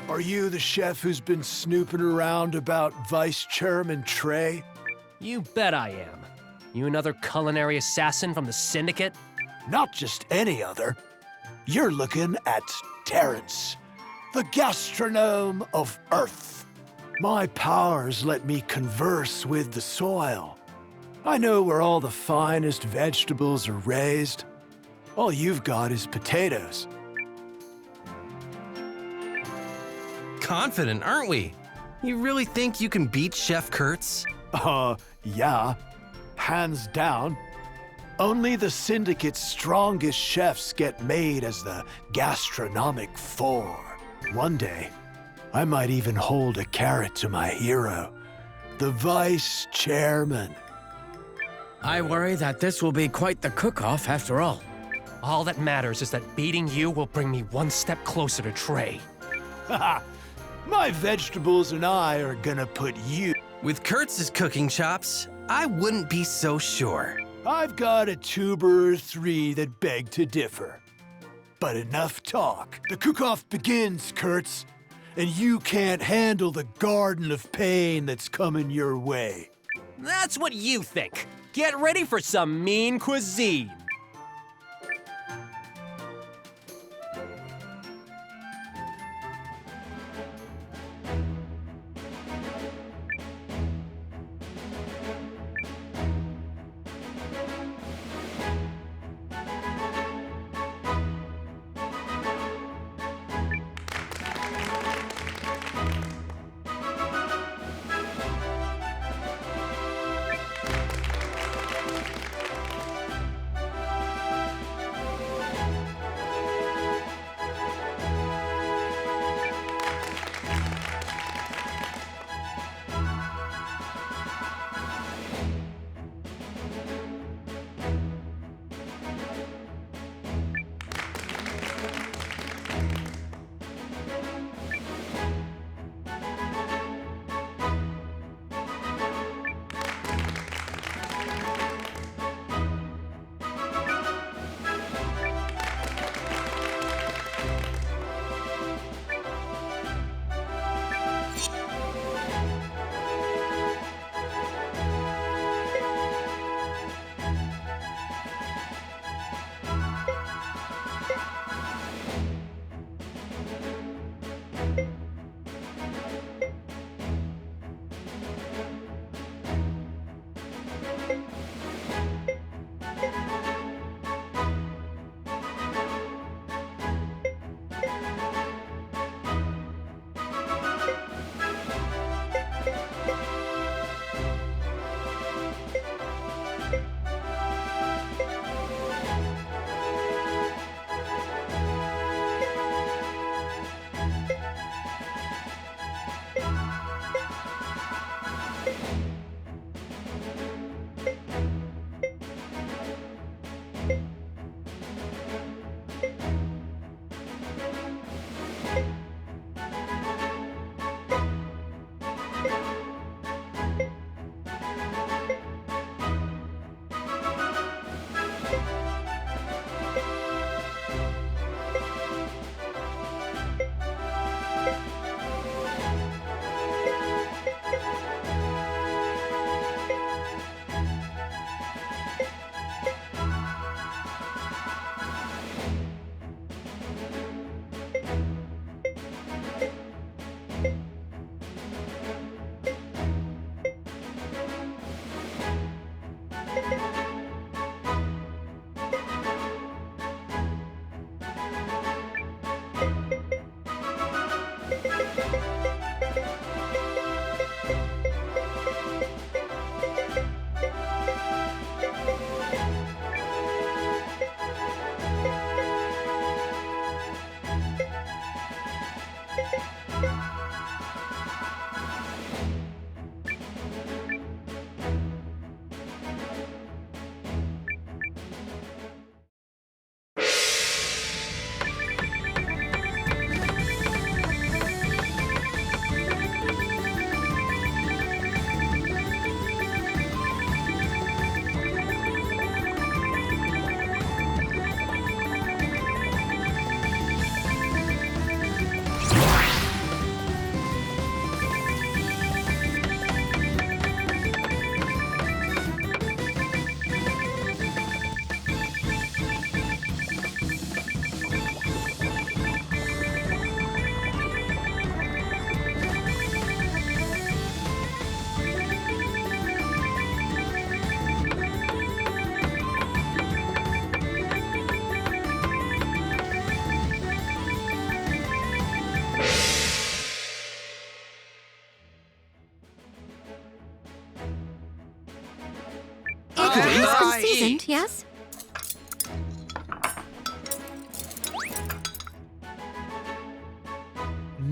Are you the chef who's been snooping around about Vice Chairman Trey? You bet I am. You another culinary assassin from the Syndicate? Not just any other. You're looking at Terrence, the gastronome of Earth. My powers let me converse with the soil. I know where all the finest vegetables are raised. All you've got is potatoes. Confident, aren't we? You really think you can beat Chef Kurtz? Yeah. Hands down. Only the Syndicate's strongest chefs get made as the gastronomic four. One day, I might even hold a carrot to my hero, the Vice Chairman. I worry that this will be quite the cook-off after all. All that matters is that beating you will bring me one step closer to Trey. Haha. My vegetables and I are gonna put you... With Kurtz's cooking chops, I wouldn't be so sure. I've got a tuber or three that beg to differ. But enough talk. The cook-off begins, Kurtz. And you can't handle the garden of pain that's coming your way. That's what you think. Get ready for some mean cuisine.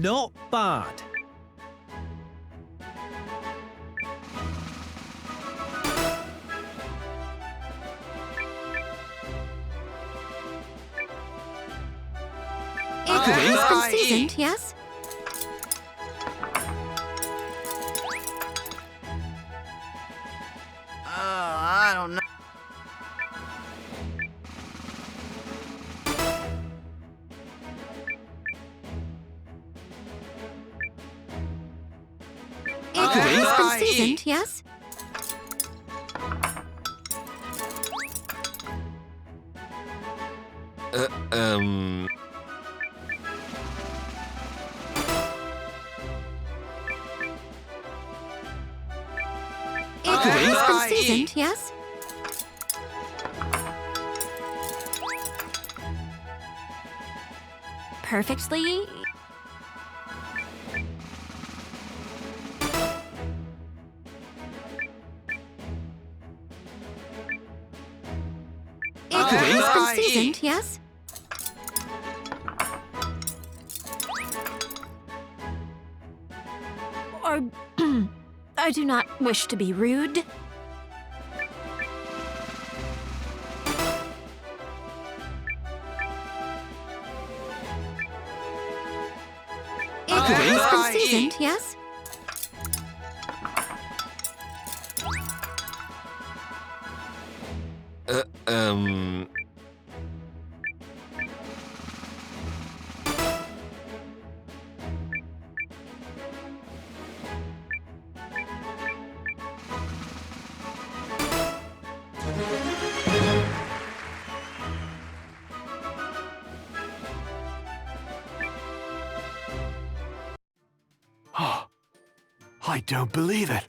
not bad. It's been seasoned, yes? I don't know. It's been seasoned, yes? It's been seasoned, yes? Perfectly. It's been seasoned, yes? Or I do not wish to be rude. It's been seasoned, yes? I don't believe it.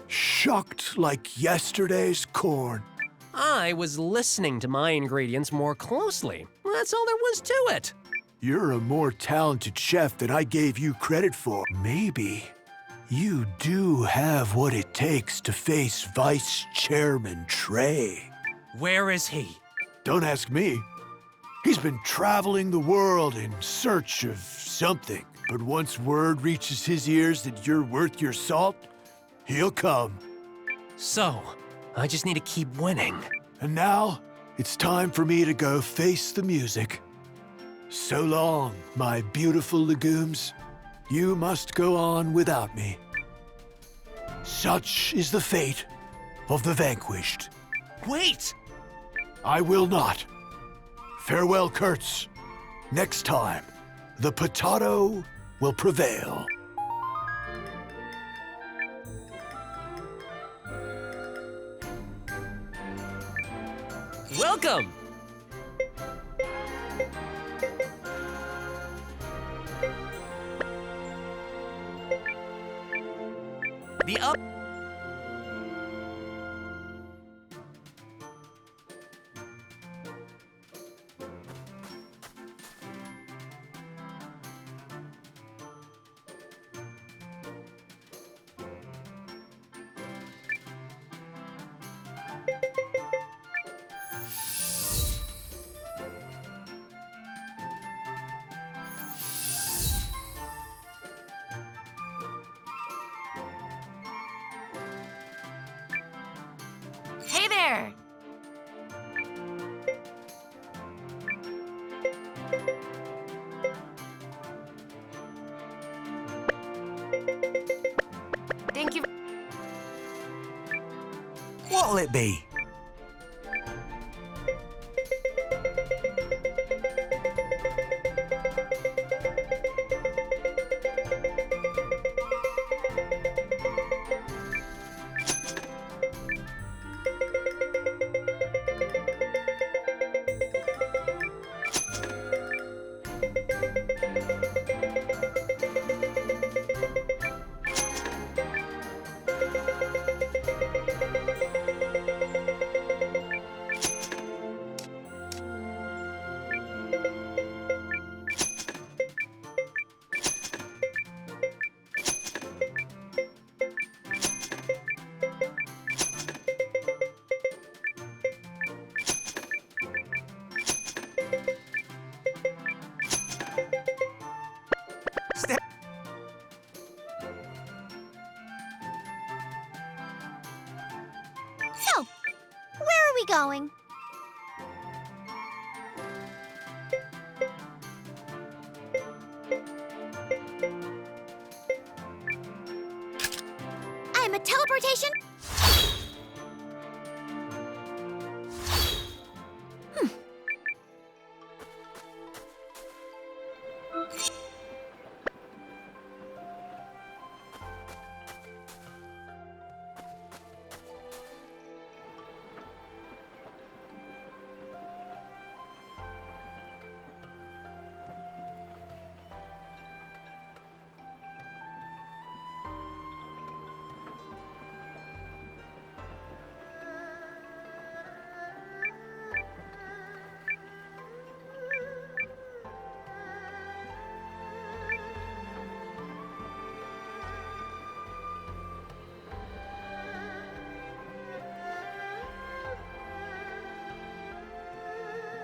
Shocked like yesterday's corn. I was listening to my ingredients more closely. That's all there was to it. You're a more talented chef than I gave you credit for. Maybe you do have what it takes to face Vice Chairman Trey. Where is he? Don't ask me. He's been traveling the world in search of something. But once word reaches his ears that you're worth your salt, he'll come. So, I just need to keep winning. And now, it's time for me to go face the music. So long, my beautiful legumes. You must go on without me. Such is the fate of the vanquished. Wait! I will not. Farewell, Kurtz. Next time, the potato will prevail. Welcome! The up... Hey there! Thank you. What'll it be? teleportation?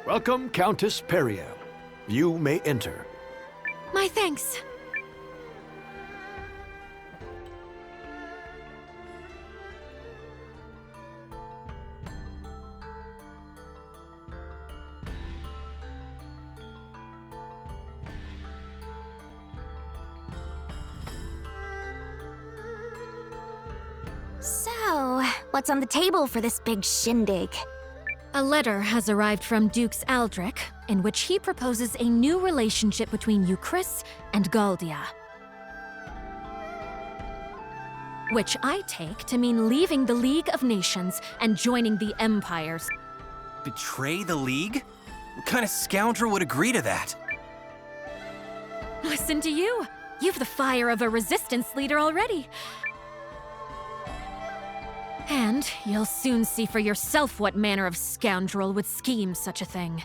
Welcome, Countess Periel. You may enter. My thanks. So, what's on the table for this big shindig? A letter has arrived from Dukes Aldrich, in which he proposes a new relationship between Euchris and Galdia. Which I take to mean leaving the League of Nations and joining the Empires. Betray the League? What kind of scoundrel would agree to that? Listen to you. You've the fire of a resistance leader already. And you'll soon see for yourself what manner of scoundrel would scheme such a thing.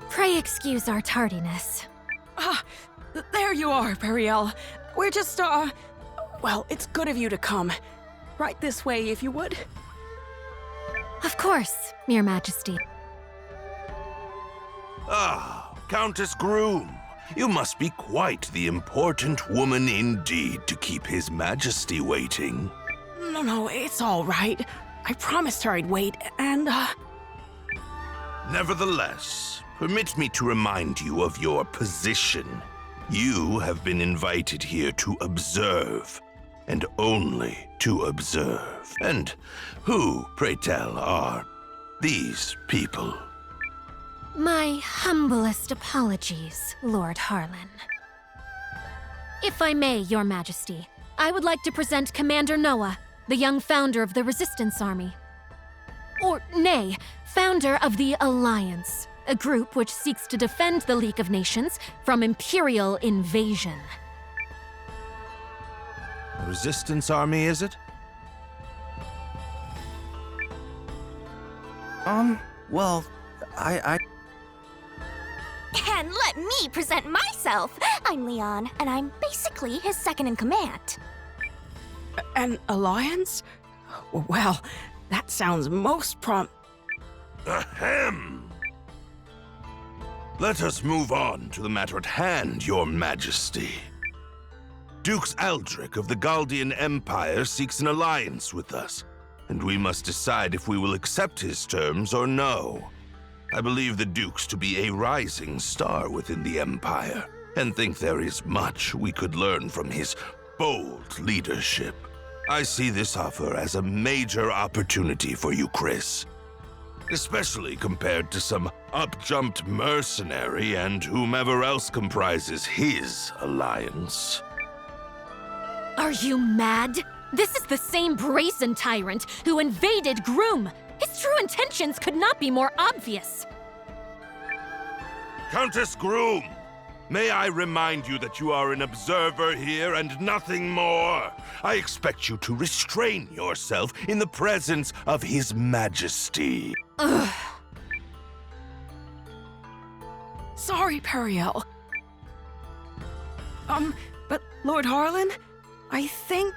Pray excuse our tardiness. There you are, Periel. We're just, well, it's good of you to come. Right this way, if you would. Of course, Your Majesty. Ah, Countess Groom. You must be quite the important woman indeed to keep His Majesty waiting. No, it's all right. I promised her I'd wait, and, Nevertheless, permit me to remind you of your position. You have been invited here to observe, and only to observe. And who, pray tell, are these people? My humblest apologies, Lord Harlan. If I may, Your Majesty, I would like to present Commander Noah, the young founder of the Resistance Army. Or, nay, founder of the Alliance, a group which seeks to defend the League of Nations from Imperial invasion. A resistance army, is it? Well, I And let me present myself. I'm Leon, and I'm basically his second in command. an alliance? Well, that sounds most Ahem! Let us move on to the matter at hand, Your Majesty. Dukes Aldrich of the Galdian Empire seeks an alliance with us, and we must decide if we will accept his terms or no. I believe the Dukes to be a rising star within the Empire, and think there is much we could learn from his bold leadership. I see this offer as a major opportunity for you, Chris. Especially compared to some up-jumped mercenary and whomever else comprises his alliance. Are you mad? This is the same brazen tyrant who invaded Groom. His true intentions could not be more obvious. Countess Groom, may I remind you that you are an observer here and nothing more. I expect you to restrain yourself in the presence of His Majesty. Ugh. Sorry, Periel. But Lord Harlan, I think,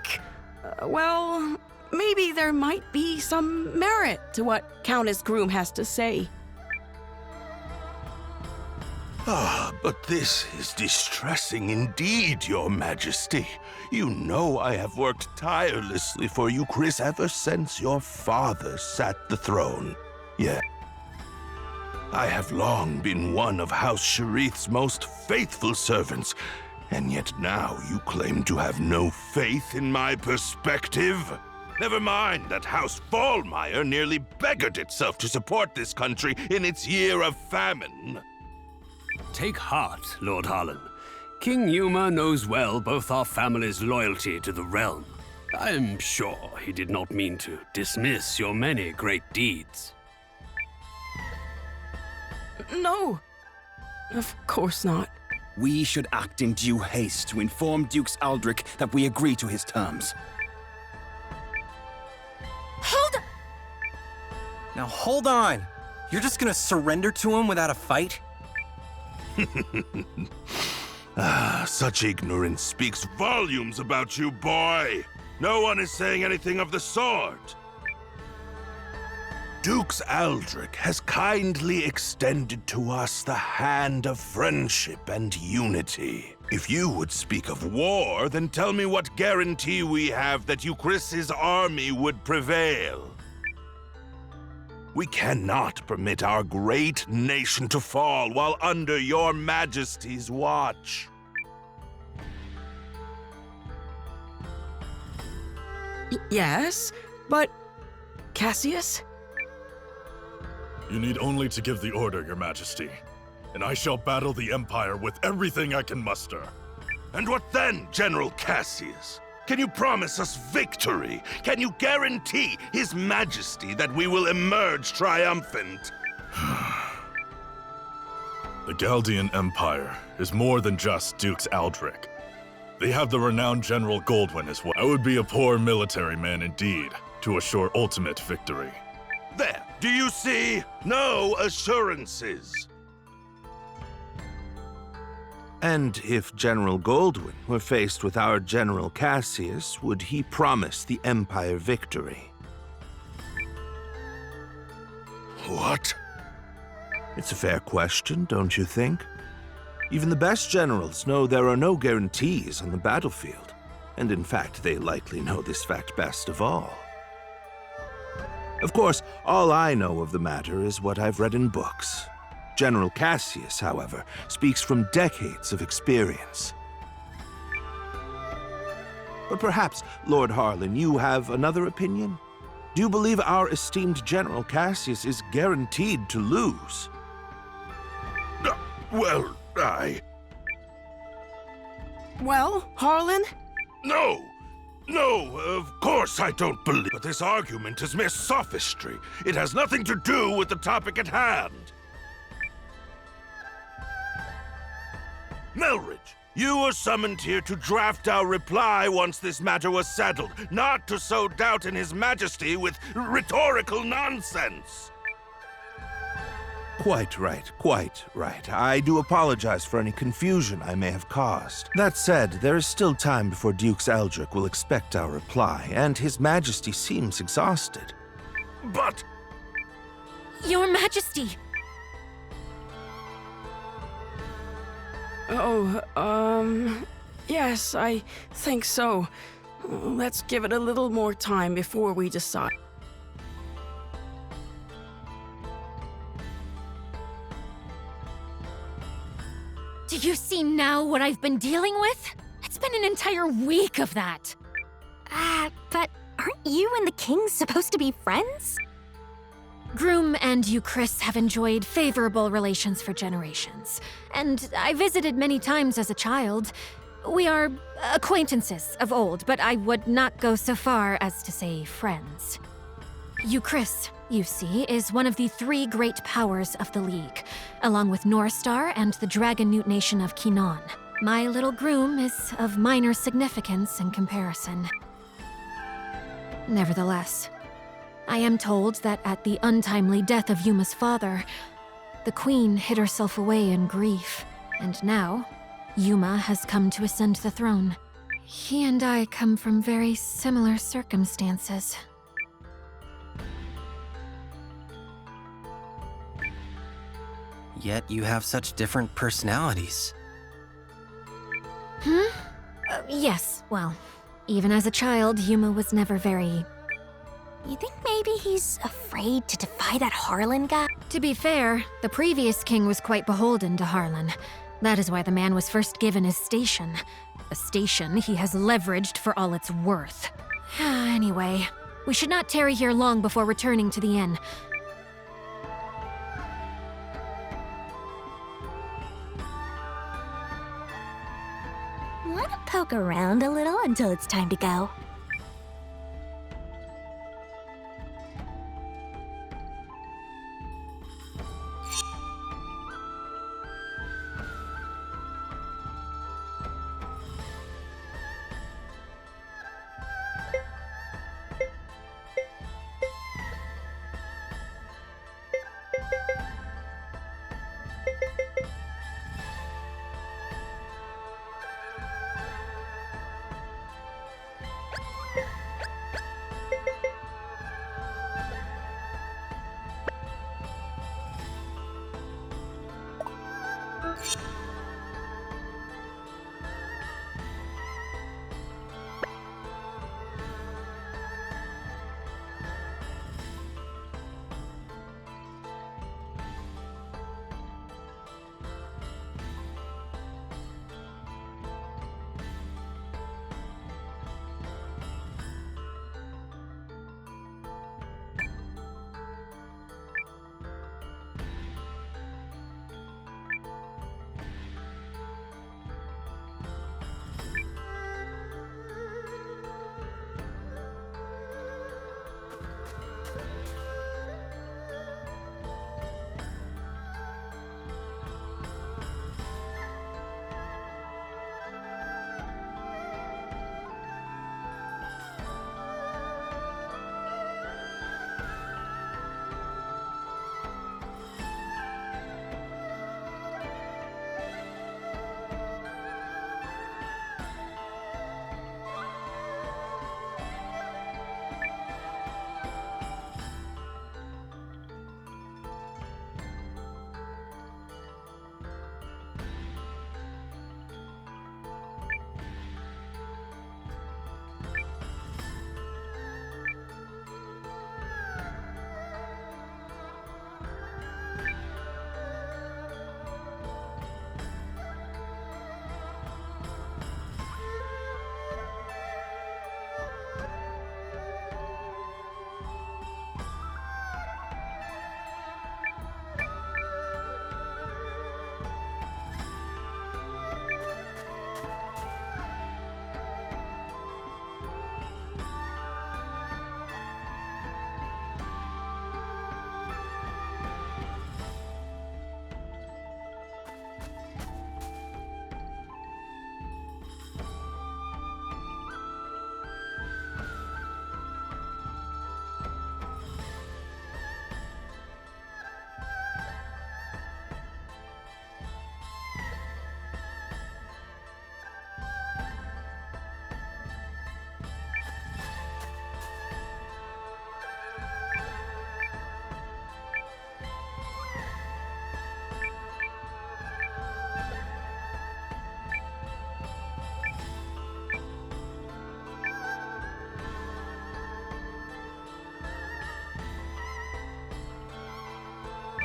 well, maybe there might be some merit to what Countess Groom has to say. But this is distressing indeed, Your Majesty. You know I have worked tirelessly for you, Chris, ever since your father sat the throne. Yet, I have long been one of House Sharith's most faithful servants, and yet now you claim to have no faith in my perspective? Never mind that House Fallmeyer nearly beggared itself to support this country in its year of famine. Take heart, Lord Harlan. King Yuma knows well both our family's loyalty to the realm. I am sure he did not mean to dismiss your many great deeds. No, of course not. We should act in due haste to inform Dukes Aldrich that we agree to his terms. Hold Now hold on. You're just gonna surrender to him without a fight? Such ignorance speaks volumes about you, boy. No one is saying anything of the sort. Dukes Aldrich has kindly extended to us the hand of friendship and unity. If you would speak of war, then tell me what guarantee we have that Euchris's army would prevail. We cannot permit our great nation to fall while under your majesty's watch. Yes, but Cassius? You need only to give the order, Your Majesty, and I shall battle the Empire with everything I can muster. And what then, General Cassius? Can you promise us victory? Can you guarantee His Majesty that we will emerge triumphant? The Galdian Empire is more than just Dukes Aldrich. They have the renowned General Goldwyn as well. I would be a poor military man indeed to assure ultimate victory. There, do you see? No assurances. And if General Goldwyn were faced with our General Cassius, would he promise the Empire victory? What? It's a fair question, don't you think? Even the best generals know there are no guarantees on the battlefield, and in fact, they likely know this fact best of all. Of course, all I know of the matter is what I've read in books. General Cassius, however, speaks from decades of experience. But perhaps, Lord Harlan, you have another opinion? Do you believe our esteemed General Cassius is guaranteed to lose? Well, Well, Harlan? No! No, of course I don't believe. But this argument is mere sophistry. It has nothing to do with the topic at hand. Melridge, you were summoned here to draft our reply once this matter was settled, not to sow doubt in His Majesty with rhetorical nonsense. Quite right, quite right. I do apologize for any confusion I may have caused. That said, there is still time before Dukes Aldrich will expect our reply, and His Majesty seems exhausted. But... Your Majesty! Oh, yes, I think so. Let's give it a little more time before we decide. Do you see now what I've been dealing with? It's been an entire week of that. but aren't you and the king supposed to be friends? Groom and Euchris have enjoyed favorable relations for generations, and I visited many times as a child. We are acquaintances of old, but I would not go so far as to say friends. Euchris, you see, is one of the three great powers of the League, along with Norstar and the Dragon Newt Nation of Kinon. My little groom is of minor significance in comparison. Nevertheless, I am told that at the untimely death of Yuma's father, the Queen hid herself away in grief, and now, Yuma has come to ascend the throne. He and I come from very similar circumstances. Yet you have such different personalities. Yes, well, even as a child, Yuma was never very... You think maybe he's afraid to defy that Harlan guy? To be fair, the previous king was quite beholden to Harlan. That is why the man was first given his station. A station he has leveraged for all it's worth. Anyway, we should not tarry here long before returning to the inn. Wanna poke around a little until it's time to go?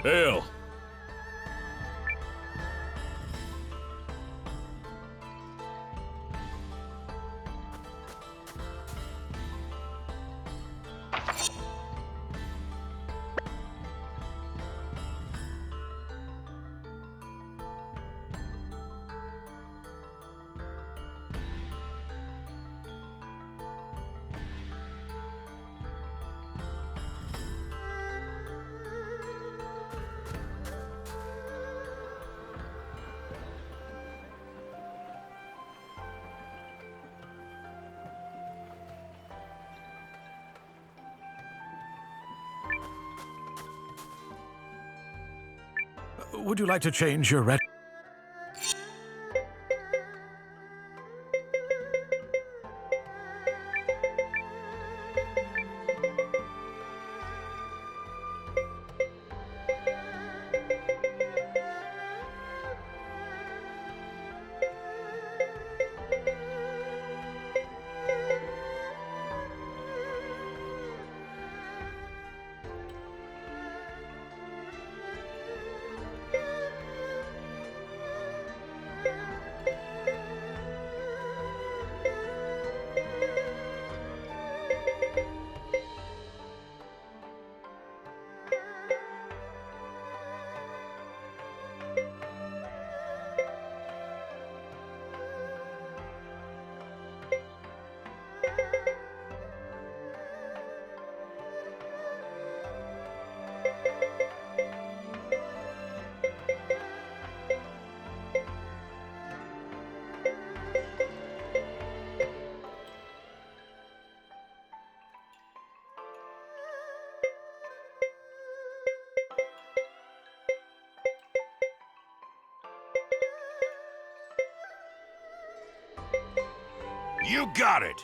Ale! Would you like to change your red? You got it!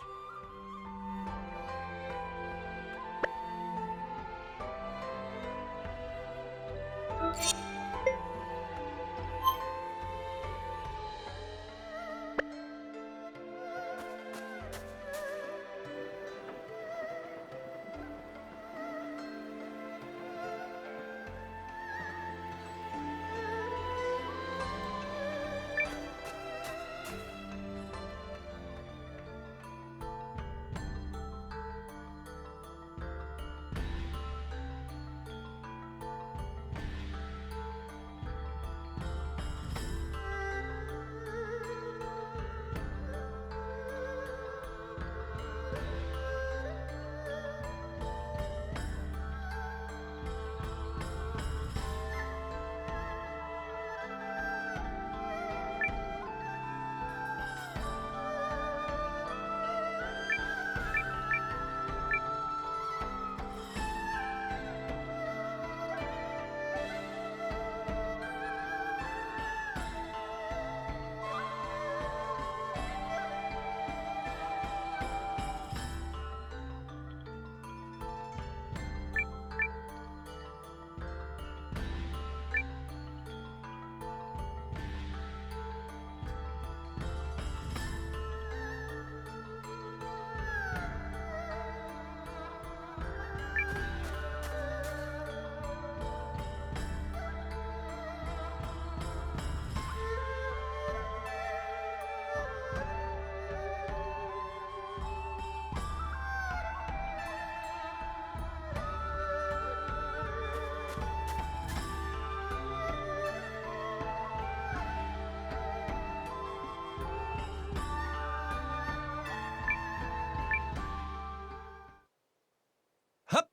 Hup!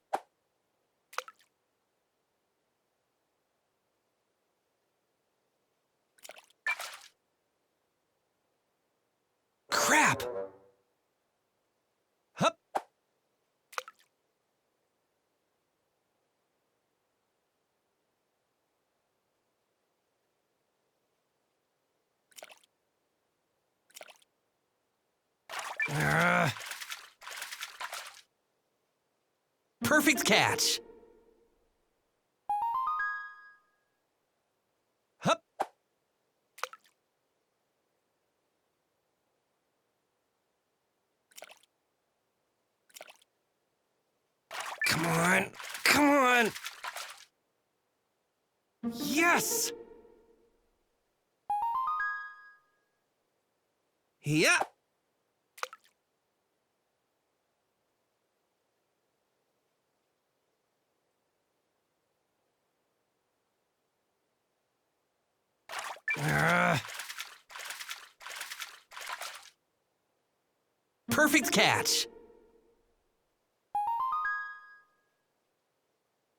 Crap! Hup! Perfect catch! Hup! Come on! Come on! Yes! Yeah! Perfect catch!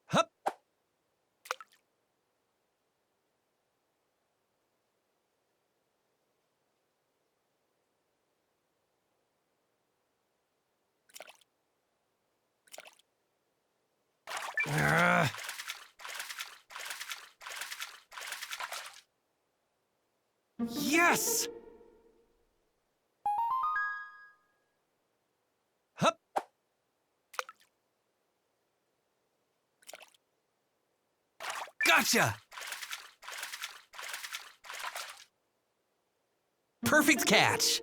Hup! Yes! Hup! Gotcha! Perfect catch!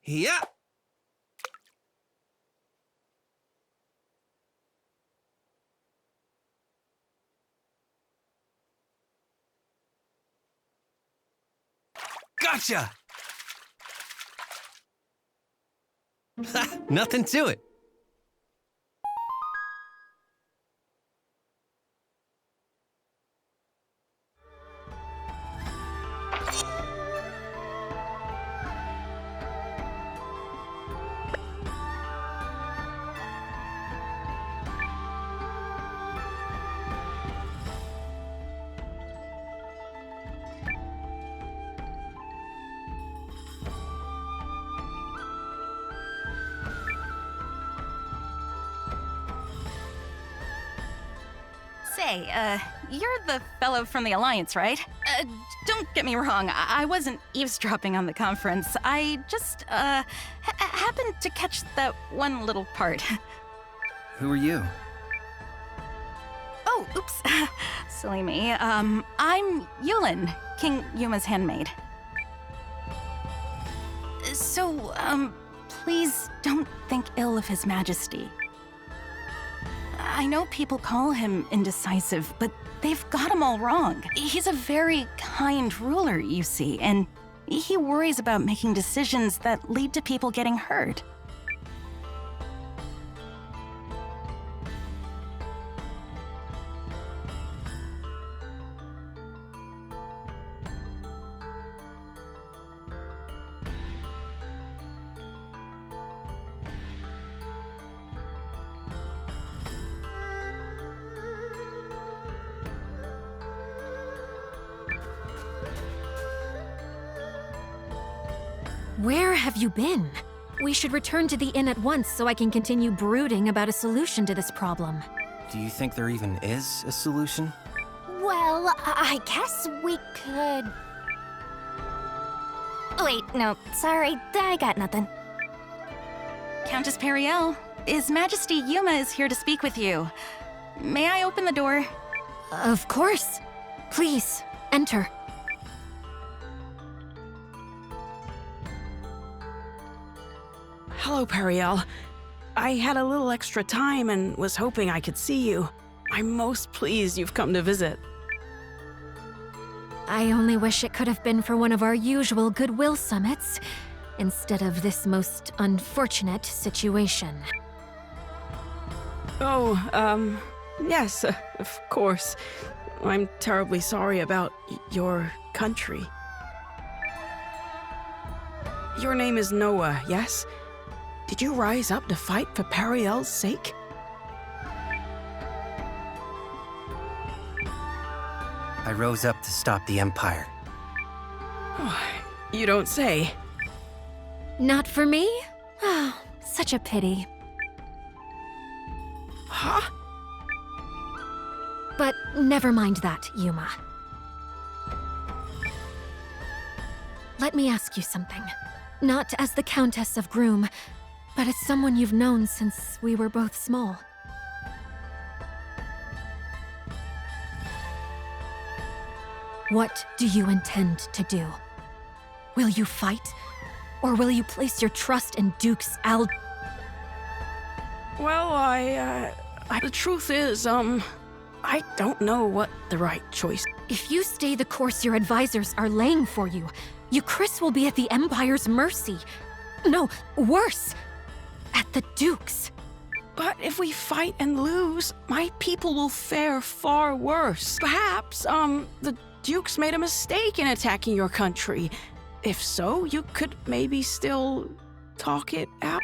Yeah! Gotcha! Ha! Nothing to it. Say, you're the fellow from the Alliance, right? Don't get me wrong, I wasn't eavesdropping on the conference. I just, happened to catch that one little part. Who are you? Oh, oops. Silly me. I'm Yulin, King Yuma's handmaid. So, please don't think ill of His Majesty. I know people call him indecisive, but they've got him all wrong. He's a very kind ruler, you see, and he worries about making decisions that lead to people getting hurt. Where have you been? We should return to the inn at once so I can continue brooding about a solution to this problem. Do you think there even is a solution? Well, I guess we could... Wait, no, sorry, I got nothing. Countess Periel, His Majesty Yuma is here to speak with you. May I open the door? Of course. Please, enter. Hello, Periel. I had a little extra time and was hoping I could see you. I'm most pleased you've come to visit. I only wish it could have been for one of our usual goodwill summits, instead of this most unfortunate situation. Oh, yes, of course. I'm terribly sorry about your country. Your name is Noah, yes? Did you rise up to fight for Periel's sake? I rose up to stop the Empire. Oh, you don't say. Not for me? Oh, such a pity. Huh? But never mind that, Yuma. Let me ask you something. Not as the Countess of Groom, but as someone you've known since we were both small. What do you intend to do? Will you fight? Or will you place your trust in Dukes Ald... Well, the truth is, I don't know what the right choice... If you stay the course your advisors are laying for you, Chris will be at the Empire's mercy. No, worse, at the Duke's. But if we fight and lose, my people will fare far worse. Perhaps, the Duke's made a mistake in attacking your country. If so, you could maybe still talk it out.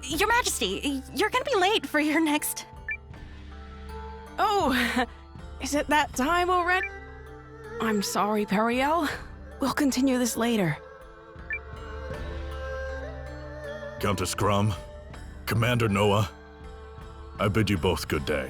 Your Majesty, you're gonna be late for your next... Oh, is it that time already? I'm sorry, Periel. We'll continue this later. Countess Grum, Commander Noah, I bid you both good day.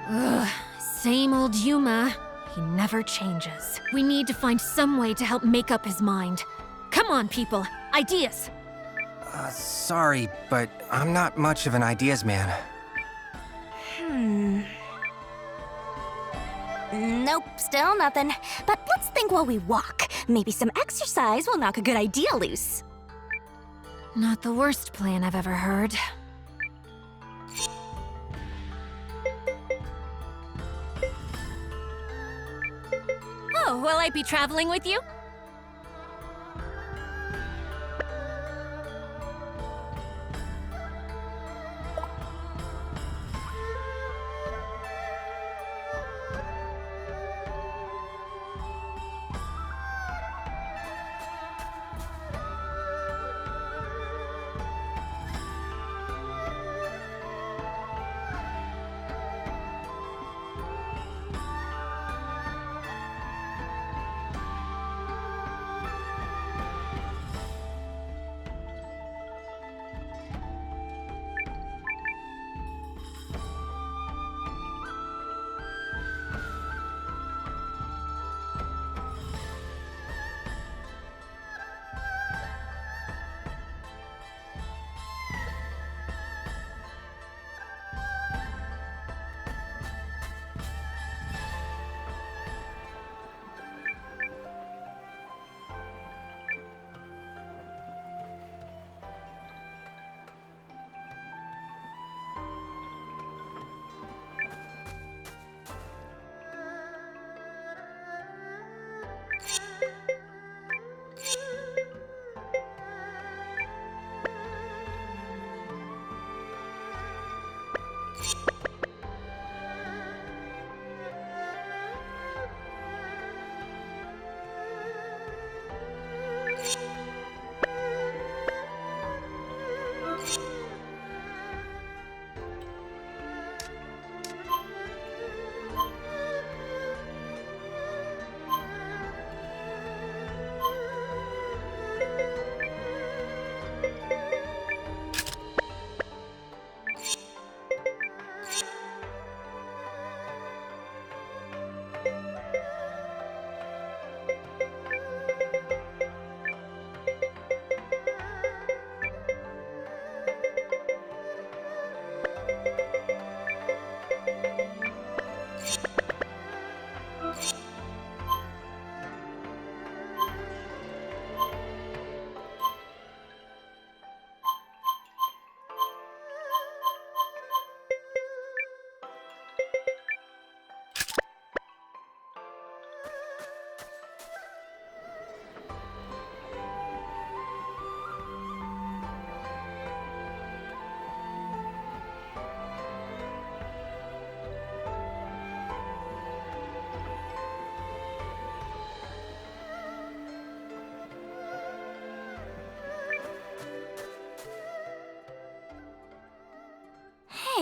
Ugh, same old Yuma. He never changes. We need to find some way to help make up his mind. Come on, people. Ideas! Sorry, but I'm not much of an ideas man. Nope, still nothing. But let's think while we walk. Maybe some exercise will knock a good idea loose. Not the worst plan I've ever heard. Oh, will I be traveling with you?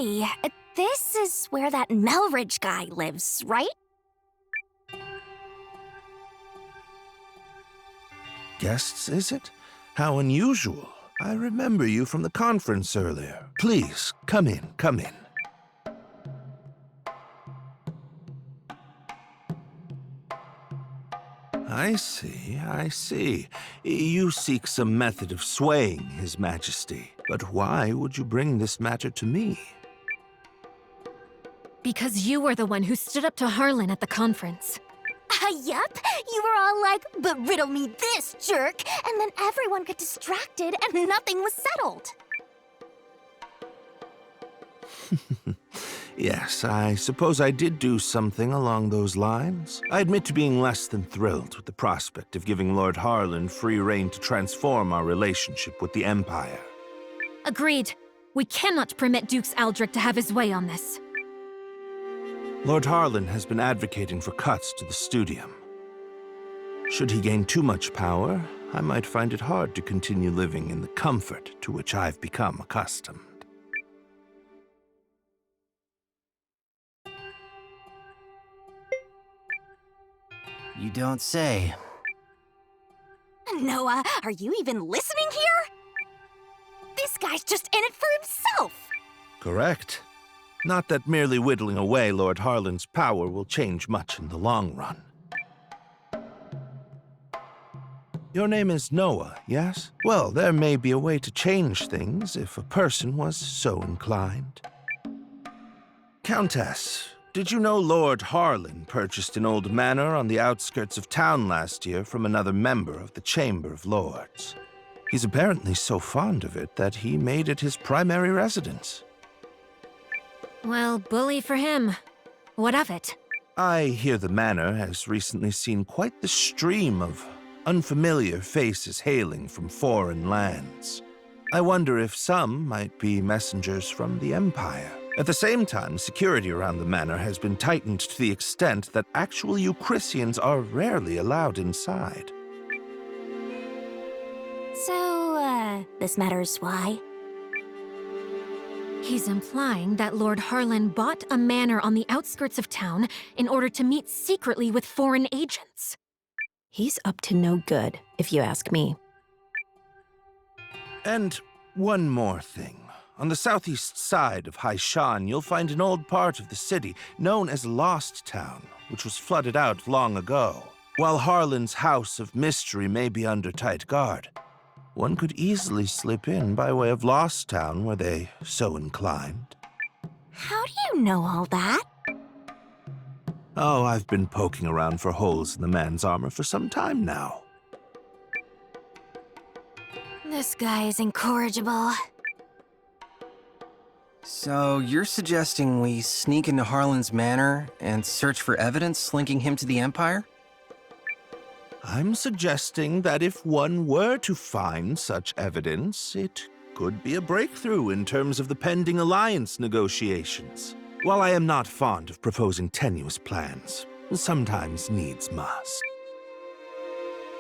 Hey, this is where that Melridge guy lives, right? Guests, is it? How unusual. I remember you from the conference earlier. Please, come in, come in. I see, I see. You seek some method of swaying His Majesty. But why would you bring this matter to me? Because you were the one who stood up to Harlan at the conference. Yup. You were all like, but riddle me this, jerk. And then everyone got distracted and nothing was settled. Yes, I suppose I did do something along those lines. I admit to being less than thrilled with the prospect of giving Lord Harlan free rein to transform our relationship with the Empire. Agreed. We cannot permit Dukes Aldrich to have his way on this. Lord Harlan has been advocating for cuts to the studium. Should he gain too much power, I might find it hard to continue living in the comfort to which I've become accustomed. You don't say. Noah, are you even listening here? This guy's just in it for himself. Correct. Not that merely whittling away Lord Harlan's power will change much in the long run. Your name is Noah, yes? Well, there may be a way to change things if a person was so inclined. Countess, did you know Lord Harlan purchased an old manor on the outskirts of town last year from another member of the Chamber of Lords? He's apparently so fond of it that he made it his primary residence. Well, bully for him. What of it? I hear the manor has recently seen quite the stream of unfamiliar faces hailing from foreign lands. I wonder if some might be messengers from the Empire. At the same time, security around the manor has been tightened to the extent that actual Eucrisians are rarely allowed inside. So, this matters why? He's implying that Lord Harlan bought a manor on the outskirts of town in order to meet secretly with foreign agents. He's up to no good, if you ask me. And one more thing. On the southeast side of Haishan, you'll find an old part of the city known as Lost Town, which was flooded out long ago. While Harlan's House of Mystery may be under tight guard, one could easily slip in by way of Lost Town were they so inclined. How do you know all that? Oh, I've been poking around for holes in the man's armor for some time now. This guy is incorrigible. So you're suggesting we sneak into Harlan's manor and search for evidence linking him to the Empire? I'm suggesting that if one were to find such evidence, it could be a breakthrough in terms of the pending alliance negotiations. While I am not fond of proposing tenuous plans, sometimes needs must.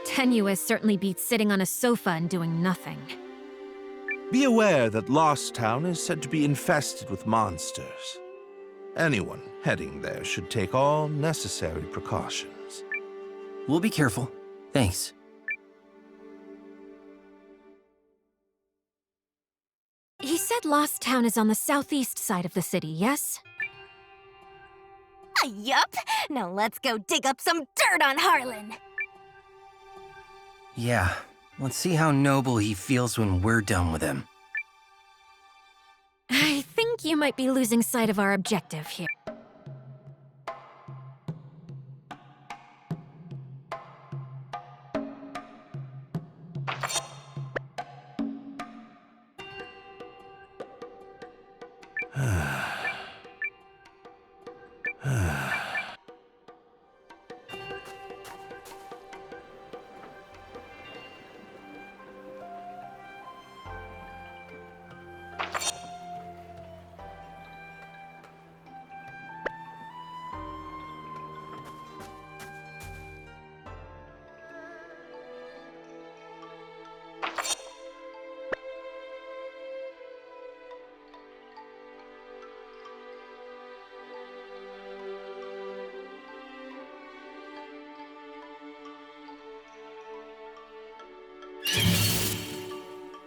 Tenuous certainly beats sitting on a sofa and doing nothing. Be aware that Lost Town is said to be infested with monsters. Anyone heading there should take all necessary precautions. We'll be careful. Thanks. He said Lost Town is on the southeast side of the city, yes? Yup. Now let's go dig up some dirt on Harlan. Yeah, let's see how noble he feels when we're done with him. I think you might be losing sight of our objective here.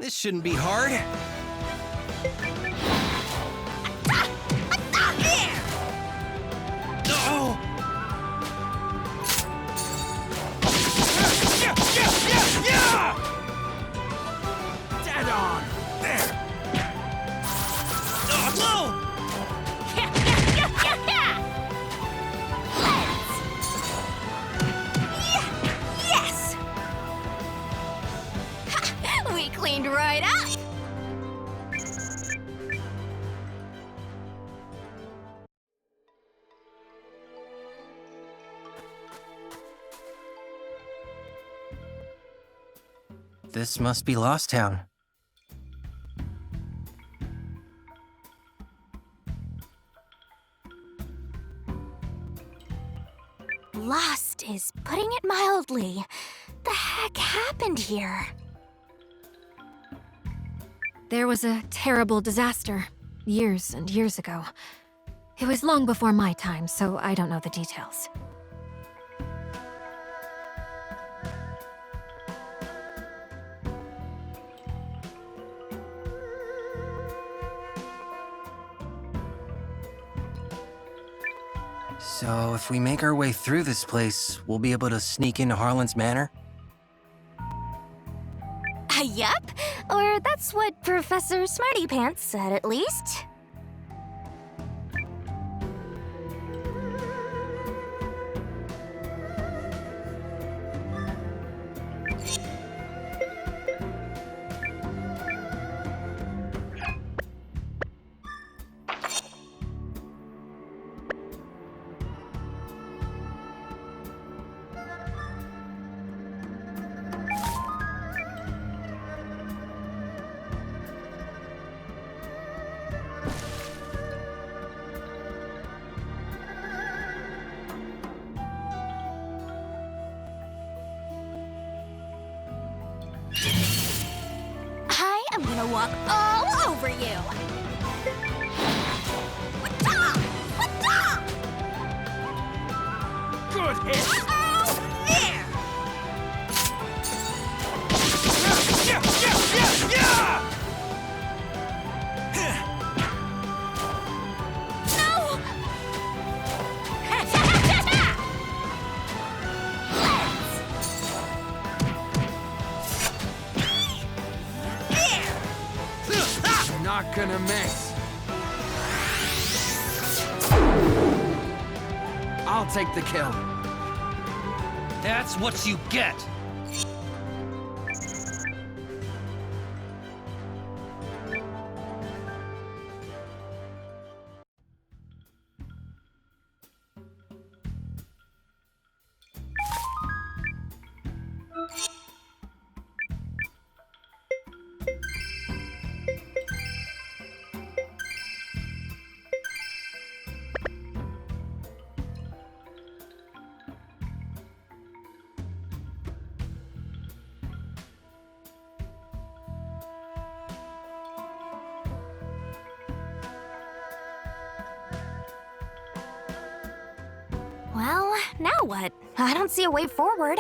This shouldn't be hard. Oh! Dead on! There! Whoa! Yes! Ha! We cleaned right up! This must be Lost Town. Lost is putting it mildly. The heck happened here? There was a terrible disaster years and years ago. It was long before my time, so I don't know the details. So, if we make our way through this place, we'll be able to sneak into Harlan's Manor? Yup. Or that's what Professor Smarty Pants said, at least. I'm gonna walk all over you! Good hit! Oh, there! No! Not gonna miss. I'll take the kill. That's what you get. Well, now what? I don't see a way forward.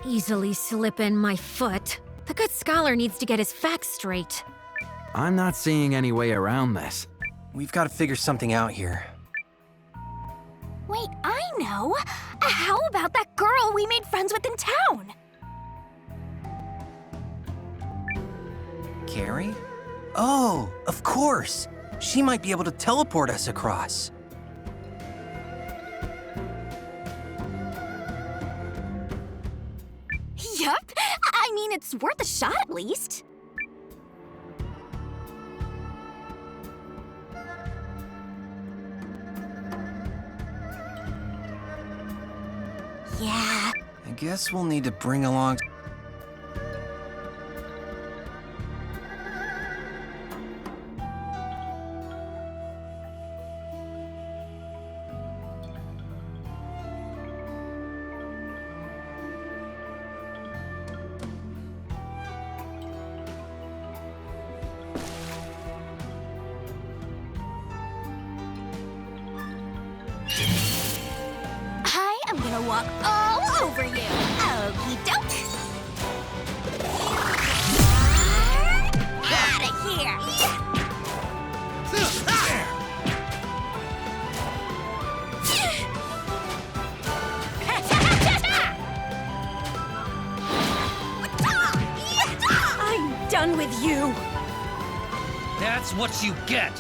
Easily slip in my foot. The good scholar needs to get his facts straight. I'm not seeing any way around this. We've got to figure something out here. Wait, I know! How about that girl we made friends with in town? Carrie? Oh, of course! She might be able to teleport us across. Yup! I mean, it's worth a shot at least. Yeah. I guess we'll need to bring along... I'm gonna walk all over you. Okie doke. with you! That's what you get!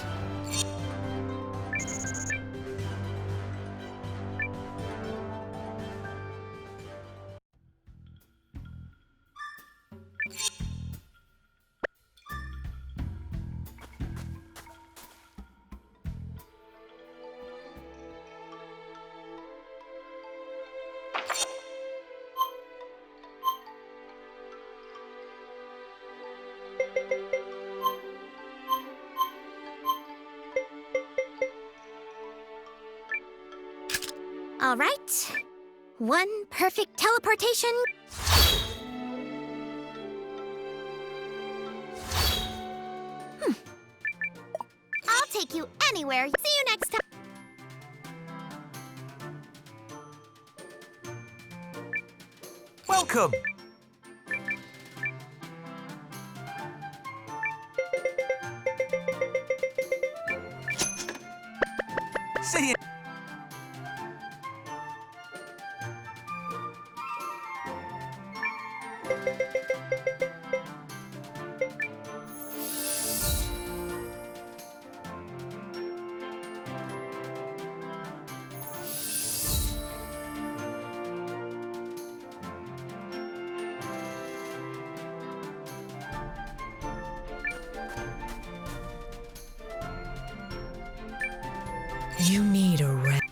All right. One perfect teleportation. I'll take you anywhere. See you next time. Welcome! See you! You need a rest.